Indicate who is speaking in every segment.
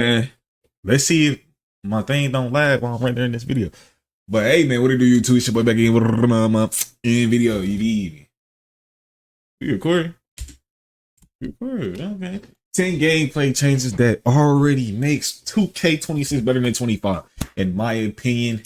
Speaker 1: Man, let's see if my thing don't lag while I'm right there in this video. But hey, man, what it do, YouTube? It's your boy back again with in video. You be recording? Okay. 10 gameplay changes that already makes 2K26 better than 25. In my opinion,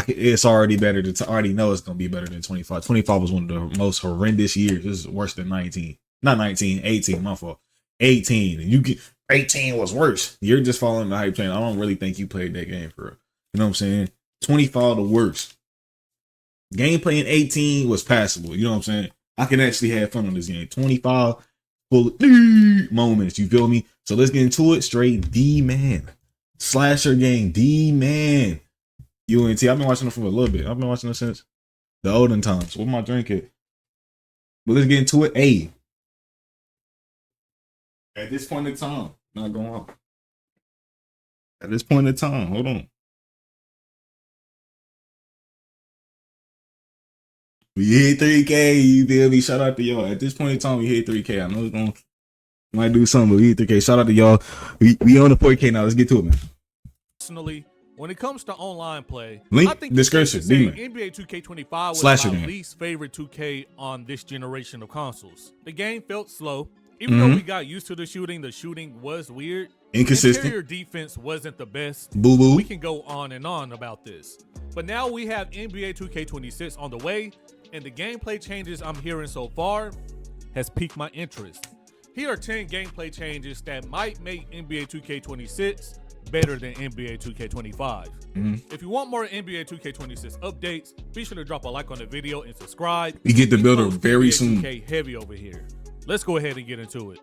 Speaker 1: it's already better than. I already know it's gonna be better than 25. 25 was one of the most horrendous years. This is worse than 19. Not 19, 18. My fault. 18. You get 18 was worse. You're just following the hype train. I don't really think you played that game for real. You know what I'm saying? 25 the worst. Gameplay in 18 was passable. You know what I'm saying? I can actually have fun on this game. 25 full of moments. You feel me? So let's get into it. Straight D-man. Slasher game. D-man. UNT. I've been watching it for a little bit. I've been watching it since the olden times. What my drink at? But let's get into it. Hey. At this point in time, not going on. At this point in time, hold on. We hit 3K, you feel me? Shout out to y'all. At this point in time, we hit 3K. I know it's gonna might do something, but we hit 3K. Shout out to y'all. We on the 4K now. Let's get to it, man.
Speaker 2: Personally, when it comes to online play,
Speaker 1: Link
Speaker 2: I think
Speaker 1: description.
Speaker 2: NBA 2K25 was
Speaker 1: Slasher
Speaker 2: my
Speaker 1: game.
Speaker 2: least favorite 2K on this generation of consoles. The game felt slow. Even though we got used to the shooting was weird.
Speaker 1: Inconsistent.
Speaker 2: Interior defense wasn't the best.
Speaker 1: Boo boo.
Speaker 2: We can go on and on about this. But now we have NBA 2K26 on the way, and the gameplay changes I'm hearing so far has piqued my interest. Here are 10 gameplay changes that might make NBA 2K26 better than NBA 2K25. If you want more NBA 2K26 updates, be sure to drop a like on the video and subscribe.
Speaker 1: We get the builder very soon.
Speaker 2: 2K heavy over here. Let's go ahead and get into it.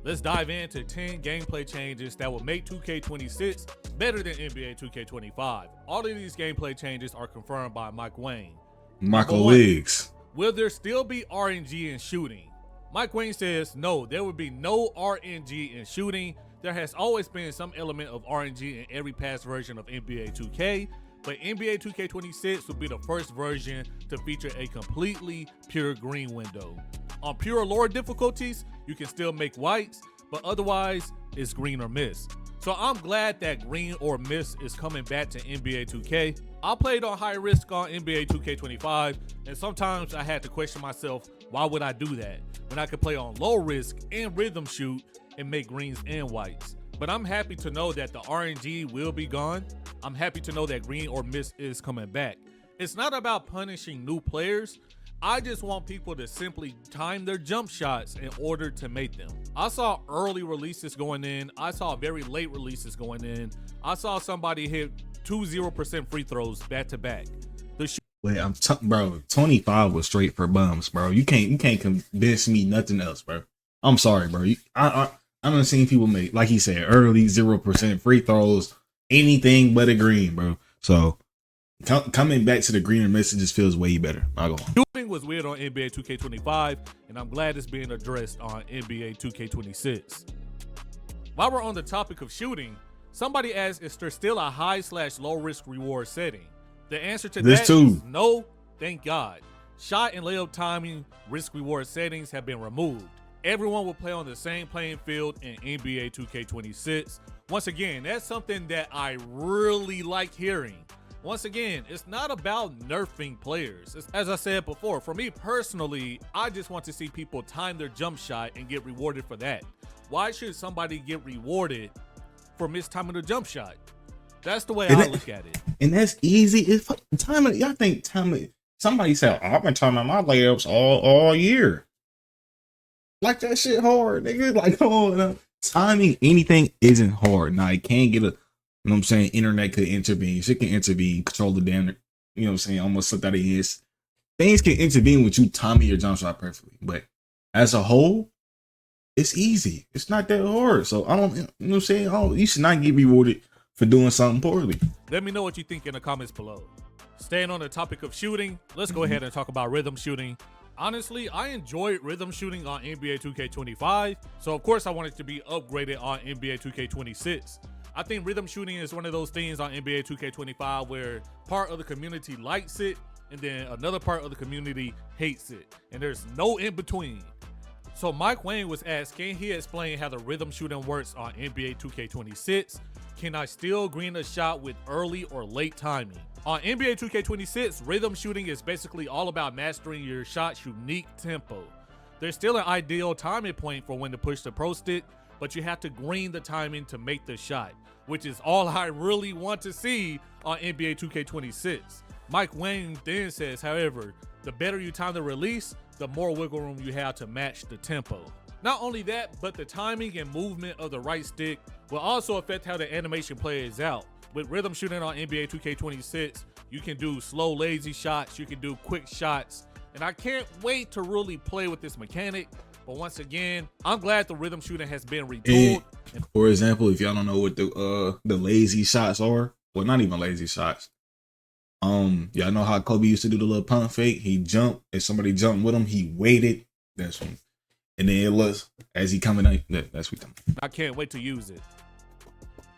Speaker 2: Let's dive into 10 gameplay changes that will make 2K26 better than NBA 2K25. All of these gameplay changes are confirmed by Mike Wayne.
Speaker 1: Michael Wiggs.
Speaker 2: Will there still be RNG in shooting? Mike Wayne says no, there will be no RNG in shooting. There has always been some element of RNG in every past version of NBA 2K, but NBA 2K26 will be the first version to feature a completely pure green window. On pure or lower difficulties, you can still make whites, but otherwise it's green or miss. So I'm glad that green or miss is coming back to NBA 2K. I played on high risk on NBA 2K25, and sometimes I had to question myself, why would I do that when I could play on low risk and rhythm shoot and make greens and whites? But I'm happy to know that the RNG will be gone. I'm happy to know that green or miss is coming back. It's not about punishing new players. I just want people to simply time their jump shots in order to make them. I saw early releases going in. I saw very late releases going in. I saw somebody hit 2 0% free throws back to back.
Speaker 1: Wait, bro. 25 was straight for bums, bro. You can't convince me nothing else, bro. I'm sorry, bro. I done seen people make, like he said, early 0% free throws, anything but a green, bro. So coming back to the green and miss, it just feels way better. I'll go on.
Speaker 2: Shooting was weird on NBA 2K25, and I'm glad it's being addressed on NBA 2K26. While we're on the topic of shooting, somebody asked, is there still a high/low risk reward setting? The answer to that is no, thank God. Shot and layup timing risk reward settings have been removed. Everyone will play on the same playing field in NBA 2K26. Once again, that's something that I really like hearing. Once again, it's not about nerfing players. As I said before, for me personally, I just want to see people time their jump shot and get rewarded for that. Why should somebody get rewarded for mistiming the jump shot? That's the way I look at it.
Speaker 1: And that's easy. It's timing. Y'all think timing? Somebody said, I've been timing my layups all year. Like that shit hard, nigga. Like, come on. Timing anything isn't hard. Now, it can get a, you know what I'm saying? Internet could intervene. Shit can intervene. Control the damn, you know what I'm saying? Almost slipped out of his. Things can intervene with you timing your jump shot perfectly. But as a whole, it's easy. It's not that hard. So I don't, you know what I'm saying? You should not get rewarded for doing something poorly.
Speaker 2: Let me know what you think in the comments below. Staying on the topic of shooting, let's go ahead and talk about rhythm shooting. Honestly, I enjoyed rhythm shooting on NBA 2K25, so of course I want it to be upgraded on NBA 2K26. I think rhythm shooting is one of those things on NBA 2K25 where part of the community likes it and then another part of the community hates it, and there's no in between. So Mike Wayne was asked, can he explain how the rhythm shooting works on NBA 2K26? Can I still green a shot with early or late timing? On NBA 2K26, rhythm shooting is basically all about mastering your shot's unique tempo. There's still an ideal timing point for when to push the pro stick, but you have to green the timing to make the shot, which is all I really want to see on NBA 2K26. Mike Wayne then says, however, the better you time the release, the more wiggle room you have to match the tempo. Not only that, but the timing and movement of the right stick will also affect how the animation plays out. With rhythm shooting on NBA 2K26, you can do slow, lazy shots, you can do quick shots, and I can't wait to really play with this mechanic. But once again, I'm glad the rhythm shooting has been retooled.
Speaker 1: For example, if y'all don't know what the lazy shots are, well, not even lazy shots. Y'all know how Kobe used to do the little pump fake? He jumped. If somebody jumped with him, he waited. That's one. And then it was as he coming out. That's what.
Speaker 2: I can't wait to use it.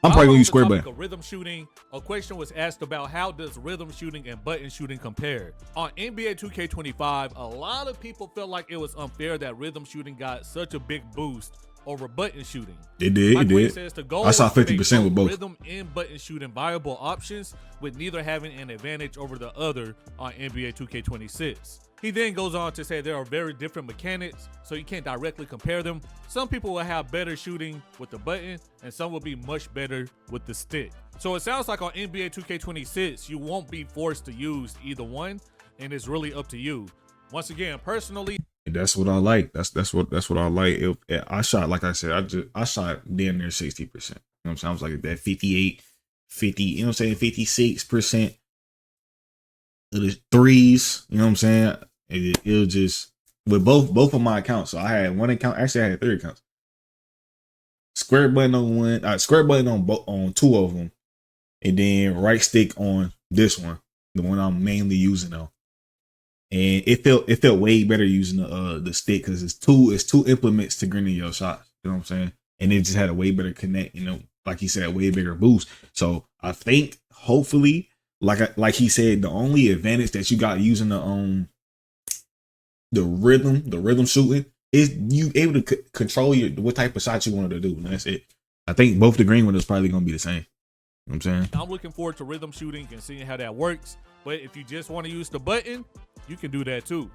Speaker 1: I'm probably gonna use square button.
Speaker 2: Rhythm shooting. A question was asked about how does rhythm shooting and button shooting compare. On NBA 2K25, a lot of people felt like it was unfair that rhythm shooting got such a big boost over button shooting.
Speaker 1: It did.
Speaker 2: Mike
Speaker 1: it
Speaker 2: Wayne
Speaker 1: did.
Speaker 2: Says the goal
Speaker 1: I saw 50% with both
Speaker 2: rhythm and button shooting viable options, with neither having an advantage over the other on NBA 2K26. He then goes on to say there are very different mechanics, so you can't directly compare them. Some people will have better shooting with the button, and some will be much better with the stick. So it sounds like on NBA 2K26, you won't be forced to use either one, and it's really up to you. Once again, personally,
Speaker 1: that's what I like. That's what I like. I shot, like I said, I shot damn near 60%. You know what I'm saying? I was like that 58, 50, you know what I'm saying, 56% of the threes, you know what I'm saying? It'll just, with both of my accounts. So I had one account, actually I had 3 accounts. Square button on one, square button on 2 of them, and then right stick on this one, the one I'm mainly using though. And it felt way better using the stick because it's two implements to greening your shots. You know what I'm saying? And it just had a way better connect. You know, like he said, a way bigger boost. So I think hopefully, like he said, the only advantage that you got using the rhythm shooting is you able to control what type of shot you wanted to do. And that's it. I think both the green windows probably gonna be the same. You know what I'm saying?
Speaker 2: I'm looking forward to rhythm shooting and seeing how that works. But if you just want to use the button, you can do that too.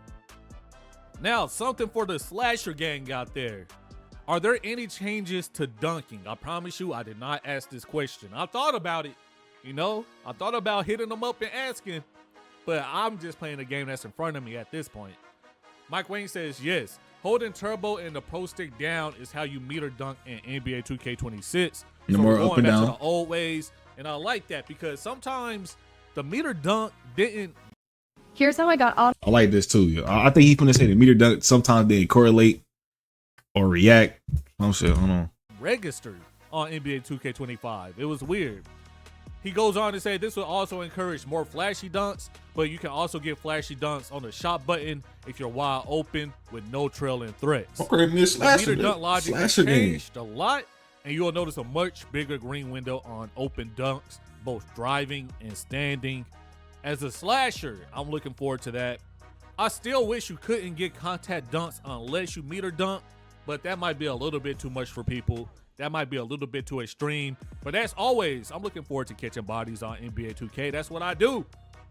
Speaker 2: Now, something for the slasher gang out there. Are there any changes to dunking? I promise you, I did not ask this question. I thought about it, you know? I thought about hitting them up and asking, but I'm just playing the game that's in front of me at this point. Mike Wayne says, yes, holding turbo and the pro stick down is how you meter dunk in NBA 2K26.
Speaker 1: The
Speaker 2: so
Speaker 1: more
Speaker 2: we're
Speaker 1: up and
Speaker 2: back
Speaker 1: down.
Speaker 2: to the old ways, and I like that because sometimes the meter dunk didn't.
Speaker 3: Here's how I got off.
Speaker 1: I like this too. Yo. I think he's gonna say the meter dunk sometimes they correlate or react. Oh shit, hold on.
Speaker 2: Registered on NBA 2K25. It was weird. He goes on to say this will also encourage more flashy dunks, but you can also get flashy dunks on the shot button if you're wide open with no trailing threats.
Speaker 1: Okay, this
Speaker 2: The meter dunk logic has changed a lot, and you'll notice a much bigger green window on open dunks, both driving and standing. As a slasher, I'm looking forward to that. I still wish you couldn't get contact dunks unless you meter dunk, but that might be a little bit too much for people. That might be a little bit too extreme. But as always, I'm looking forward to catching bodies on NBA 2K. That's what I do.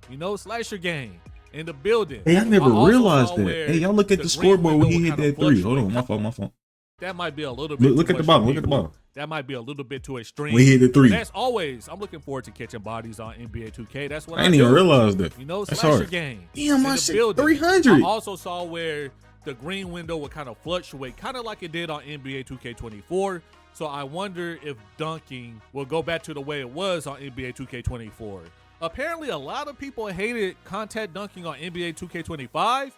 Speaker 2: You know, slasher game in the building.
Speaker 1: Hey, I never realized that. Hey, y'all look at the scoreboard when he hit that 3. Hold on, my phone.
Speaker 2: That might be a little bit
Speaker 1: Look
Speaker 2: too
Speaker 1: at the
Speaker 2: much
Speaker 1: bottom.
Speaker 2: for
Speaker 1: Look at the
Speaker 2: people.
Speaker 1: bottom.
Speaker 2: That might be a little bit too extreme.
Speaker 1: We hit the 3.
Speaker 2: But as always, I'm looking forward to catching bodies on NBA 2K. That's what
Speaker 1: I didn't even realize that.
Speaker 2: You know,
Speaker 1: That's
Speaker 2: slasher
Speaker 1: hard.
Speaker 2: game.
Speaker 1: Damn, my
Speaker 2: in the
Speaker 1: shit,
Speaker 2: building.
Speaker 1: 300.
Speaker 2: I also saw where the green window would kind of fluctuate, kind of like it did on NBA 2K24. So I wonder if dunking will go back to the way it was on NBA 2K24. Apparently, a lot of people hated contact dunking on NBA 2K25,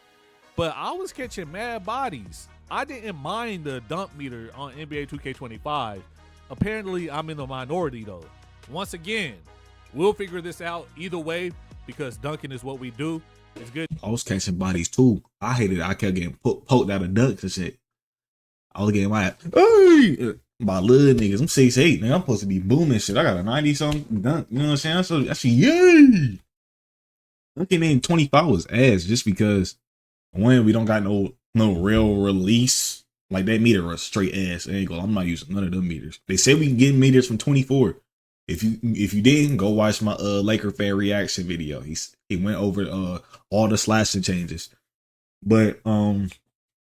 Speaker 2: but I was catching mad bodies. I didn't mind the dunk meter on NBA 2K25. Apparently, I'm in the minority though. Once again, we'll figure this out either way because dunking is what we do. It's good.
Speaker 1: I was catching bodies too. I hated it. I kept getting poked out of dunks and shit. I was getting my by little niggas. I'm 6'8", nigga. I'm supposed to be booming shit. I got a 90-something dunk. You know what I'm saying? So I see, yay! Dunking in 25 was ass just because one, we don't got no no real release. Like that meter a straight ass angle. I'm not using none of them meters. They said we can get meters from 24. If you didn't, go watch my Laker fan reaction video. He went over all the slashing changes. But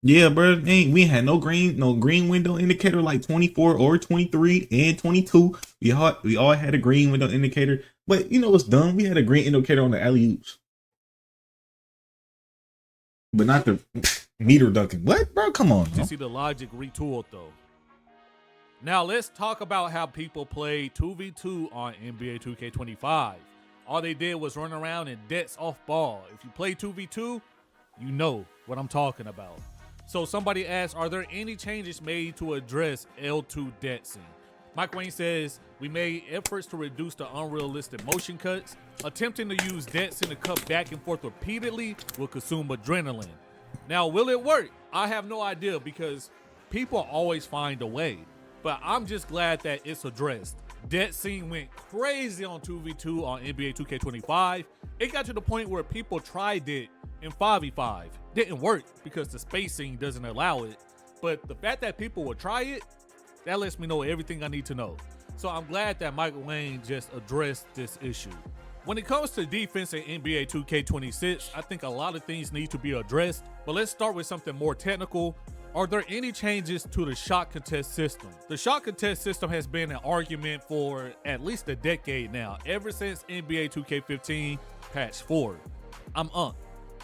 Speaker 1: yeah, bro, we had no green window indicator like 24 or 23 and 22. We all had a green window indicator. But you know what's dumb? We had a green indicator on the alley-oops. But not the meter dunking. What, bro? Come on.
Speaker 2: You see the logic retooled though. Now let's talk about how people play 2v2 on NBA 2K25. All they did was run around and dets off ball. If you play 2v2, you know what I'm talking about. So somebody asked, are there any changes made to address L2 detsing? Mike Wayne says, we made efforts to reduce the unrealistic motion cuts. Attempting to use detsing to cut back and forth repeatedly will consume adrenaline. Now, will it work? I have no idea because people always find a way. But I'm just glad that it's addressed. Detsing went crazy on 2v2 on NBA 2K25. It got to the point where people tried it in 5v5. Didn't work because the spacing doesn't allow it. But the fact that people would try it, that lets me know everything I need to know. So I'm glad that Mike Wayne just addressed this issue. When it comes to defense in NBA 2K26, I think a lot of things need to be addressed. But let's start with something more technical. Are there any changes to the shot contest system? The shot contest system has been an argument for at least a decade now, ever since NBA 2K15 patch 4. I'm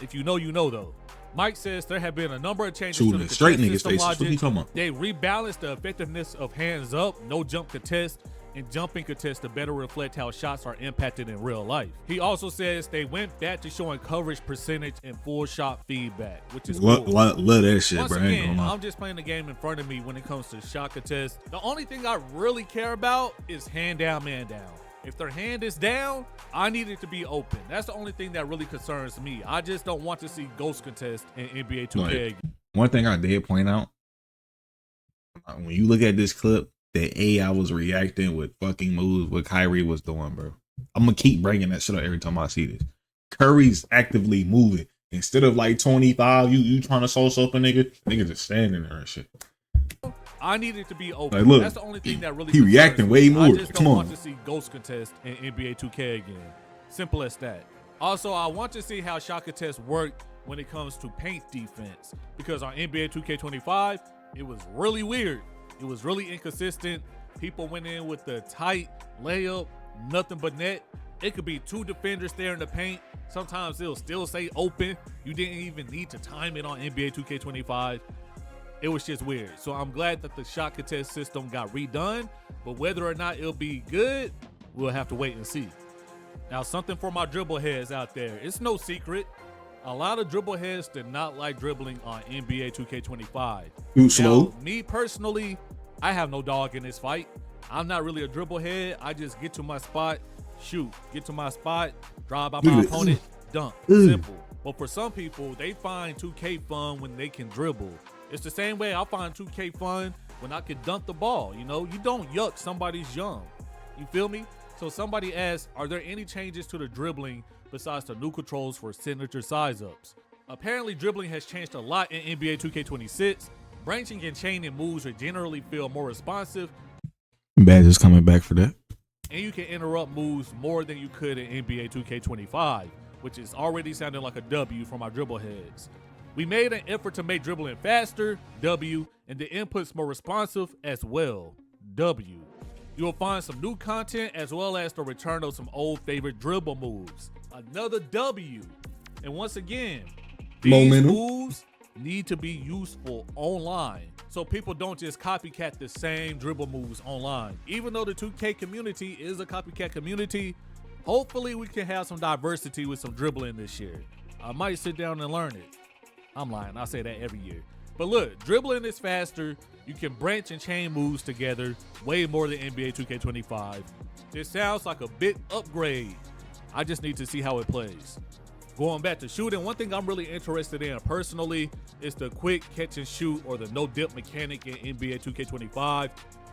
Speaker 2: If you know, you know though. Mike says there have been a number of changes to the
Speaker 1: straight
Speaker 2: contest
Speaker 1: niggas
Speaker 2: system
Speaker 1: faces. What you
Speaker 2: logic.
Speaker 1: talking about?
Speaker 2: They rebalanced the effectiveness of hands up, no jump contest, and jumping contest to better reflect how shots are impacted in real life. He also says they went back to showing coverage percentage and full shot feedback, which is cool.
Speaker 1: Love that shit,
Speaker 2: Once
Speaker 1: bro.
Speaker 2: again, I'm just playing the game in front of me when it comes to shot contest. The only thing I really care about is hand down, man down. If their hand is down, I need it to be open. That's the only thing that really concerns me. I just don't want to see ghost contest in NBA 2K.
Speaker 1: Like, one thing I did point out, when you look at this clip, the AI was reacting with fucking moves what Kyrie was doing, bro. I'm gonna keep bringing that shit up every time I see this. Curry's actively moving. Instead of like 25, you trying to soul up a nigga just standing there and shit.
Speaker 2: I need it to be open.
Speaker 1: Like, look,
Speaker 2: that's the only thing that really
Speaker 1: he reacting way more.
Speaker 2: I just
Speaker 1: Come
Speaker 2: don't
Speaker 1: on.
Speaker 2: want to see ghost contest in NBA 2K again. Simple as that. Also, I want to see how shot contests work when it comes to paint defense, because on NBA 2K25, it was really weird. It was really inconsistent. People went in with the tight layup, nothing but net. It could be two defenders there in the paint. Sometimes it'll still say open. You didn't even need to time it on NBA 2K25. It was just weird. So I'm glad that the shot contest system got redone, but whether or not it'll be good, we'll have to wait and see. Now, something for my dribble heads out there. It's no secret. A lot of dribble heads did not like dribbling on NBA 2K25.
Speaker 1: Too slow.
Speaker 2: Now, me personally, I have no dog in this fight. I'm not really a dribble head. I just get to my spot, shoot. Get to my spot, drive by my opponent, dunk. Simple. But for some people, they find 2K fun when they can dribble. It's the same way I find 2K fun when I can dunk the ball. You know, you don't yuck somebody's yum. You feel me? So somebody asked, are there any changes to the dribbling besides the new controls for signature size ups? Apparently, dribbling has changed a lot in NBA 2K26. Branching and chaining moves are generally feel more responsive.
Speaker 1: Badger's coming back for that.
Speaker 2: And you can interrupt moves more than you could in NBA 2K25, which is already sounding like a W for my dribble heads. We made an effort to make dribbling faster, W, and the inputs more responsive as well, W. You will find some new content as well as the return of some old favorite dribble moves, another W. And once again, these moves need to be useful online, so people don't just copycat the same dribble moves online. Even though the 2K community is a copycat community, hopefully we can have some diversity with some dribbling this year. I might sit down and learn it. I'm lying, I say that every year. But look, dribbling is faster. You can branch and chain moves together way more than NBA 2K25. This sounds like a big upgrade. I just need to see how it plays. Going back to shooting, one thing I'm really interested in personally is the quick catch and shoot or the no dip mechanic in NBA 2K25.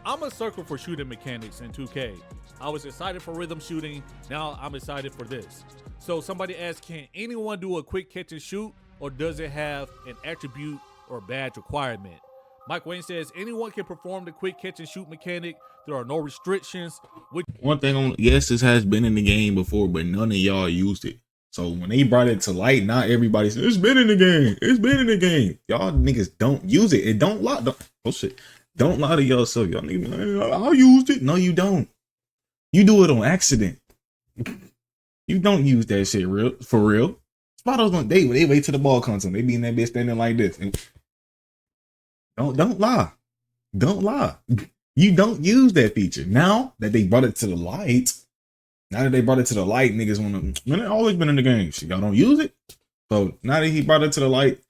Speaker 2: I'm a sucker for shooting mechanics in 2K. I was excited for rhythm shooting, now I'm excited for this. So somebody asked, can anyone do a quick catch and shoot, or does it have an attribute or badge requirement. Mike Wayne says anyone can perform the quick catch and shoot mechanic. There are no restrictions.
Speaker 1: One thing on, yes, this has been in the game before, but none of y'all used it. So when they brought it to light, not everybody said, it's been in the game. It's been in the game. Y'all niggas don't use it. It don't lie. Oh shit. Don't lie to yourself. Y'all niggas, I used it. No, you don't. You do it on accident. You don't use that shit for real. Spotters they wait till the ball comes on. They be in that bitch standing like this. And don't lie. Don't lie. You don't use that feature. Now that they brought it to the light, niggas want to, man, it always been in the game. So y'all don't use it. So now that he brought it to the light,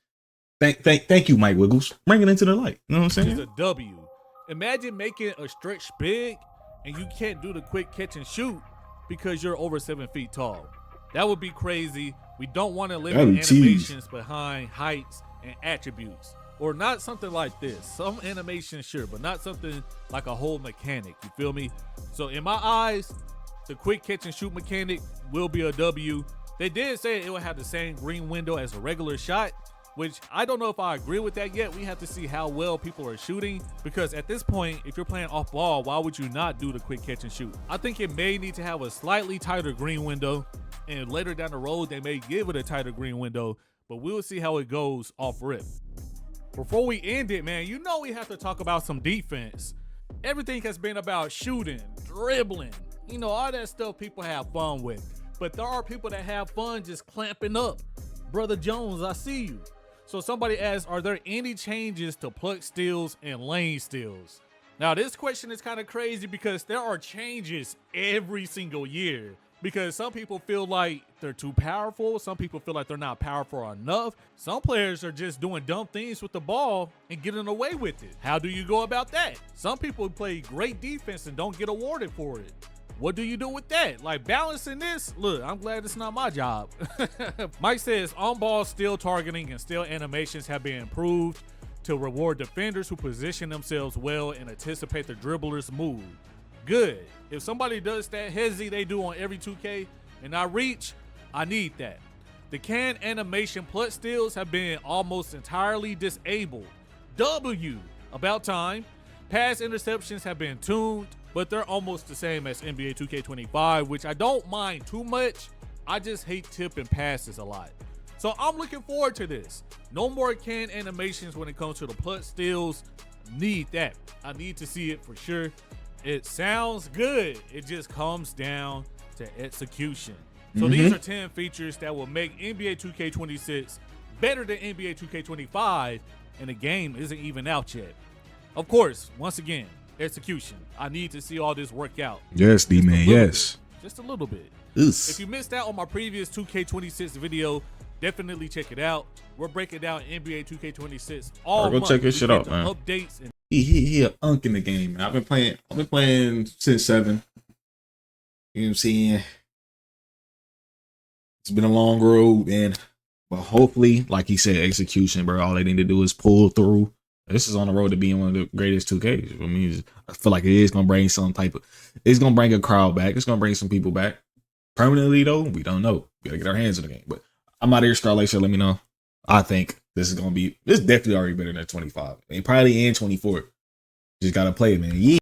Speaker 1: thank you, Mike Wiggles. Bring it into the light. You know what I'm saying?
Speaker 2: It's a W. Imagine making a stretch big and you can't do the quick catch and shoot because you're over 7 feet tall. That would be crazy. We don't want to limit animations behind heights and attributes. Or not something like this. Some animation, sure, but not something like a whole mechanic. You feel me? So in my eyes, the quick catch and shoot mechanic will be a W. They did say it will have the same green window as a regular shot, which I don't know if I agree with that yet. We have to see how well people are shooting, because at this point, if you're playing off ball, why would you not do the quick catch and shoot? I think it may need to have a slightly tighter green window, and later down the road, they may give it a tighter green window, but we'll see how it goes off rip. Before we end it, man, you know we have to talk about some defense. Everything has been about shooting, dribbling, you know, all that stuff people have fun with. But there are people that have fun just clamping up. Brother Jones, I see you. So somebody asked, are there any changes to pluck steals and lane steals? Now this question is kind of crazy because there are changes every single year. Because some people feel like they're too powerful. Some people feel like they're not powerful enough. Some players are just doing dumb things with the ball and getting away with it. How do you go about that? Some people play great defense and don't get awarded for it. What do you do with that? Like balancing this? Look, I'm glad it's not my job. Mike says on-ball steal targeting and steal animations have been improved to reward defenders who position themselves well and anticipate the dribbler's move. Good. If somebody does that hezzy they do on every 2K and I reach, I need that. The can animation plus steals have been almost entirely disabled. W. About time. Pass interceptions have been tuned, but they're almost the same as NBA 2K25, which I don't mind too much. I just hate tipping passes a lot. So I'm looking forward to this. No more can animations when it comes to the plus steals. Need that. I need to see it for sure. It sounds good. It just comes down to execution. So these are 10 features that will make NBA 2K26 better than NBA 2K25, and the game isn't even out yet. Of course, once again, execution. I need to see all this work out.
Speaker 1: Yes, D-Man, yes.
Speaker 2: Just a little bit.
Speaker 1: Oof.
Speaker 2: If you missed out on my previous 2K26 video, definitely check it out. We're breaking down NBA 2K26 all month.
Speaker 1: Go check this shit out, man.
Speaker 2: Updates and
Speaker 1: He a unk in the game, man. I've been playing since 7. You know what I'm saying? It's been a long road, man. But hopefully, like he said, execution, bro. All they need to do is pull through. This is on the road to being one of the greatest 2Ks. I mean, I feel like it is gonna bring some type of. It's gonna bring a crowd back. It's gonna bring some people back. Permanently though, we don't know. We gotta get our hands in the game. But I'm out here, Starlight. So let me know. I think this is gonna be. This is definitely already better than 25. And probably in 24. Just gotta play it, man. Yeah.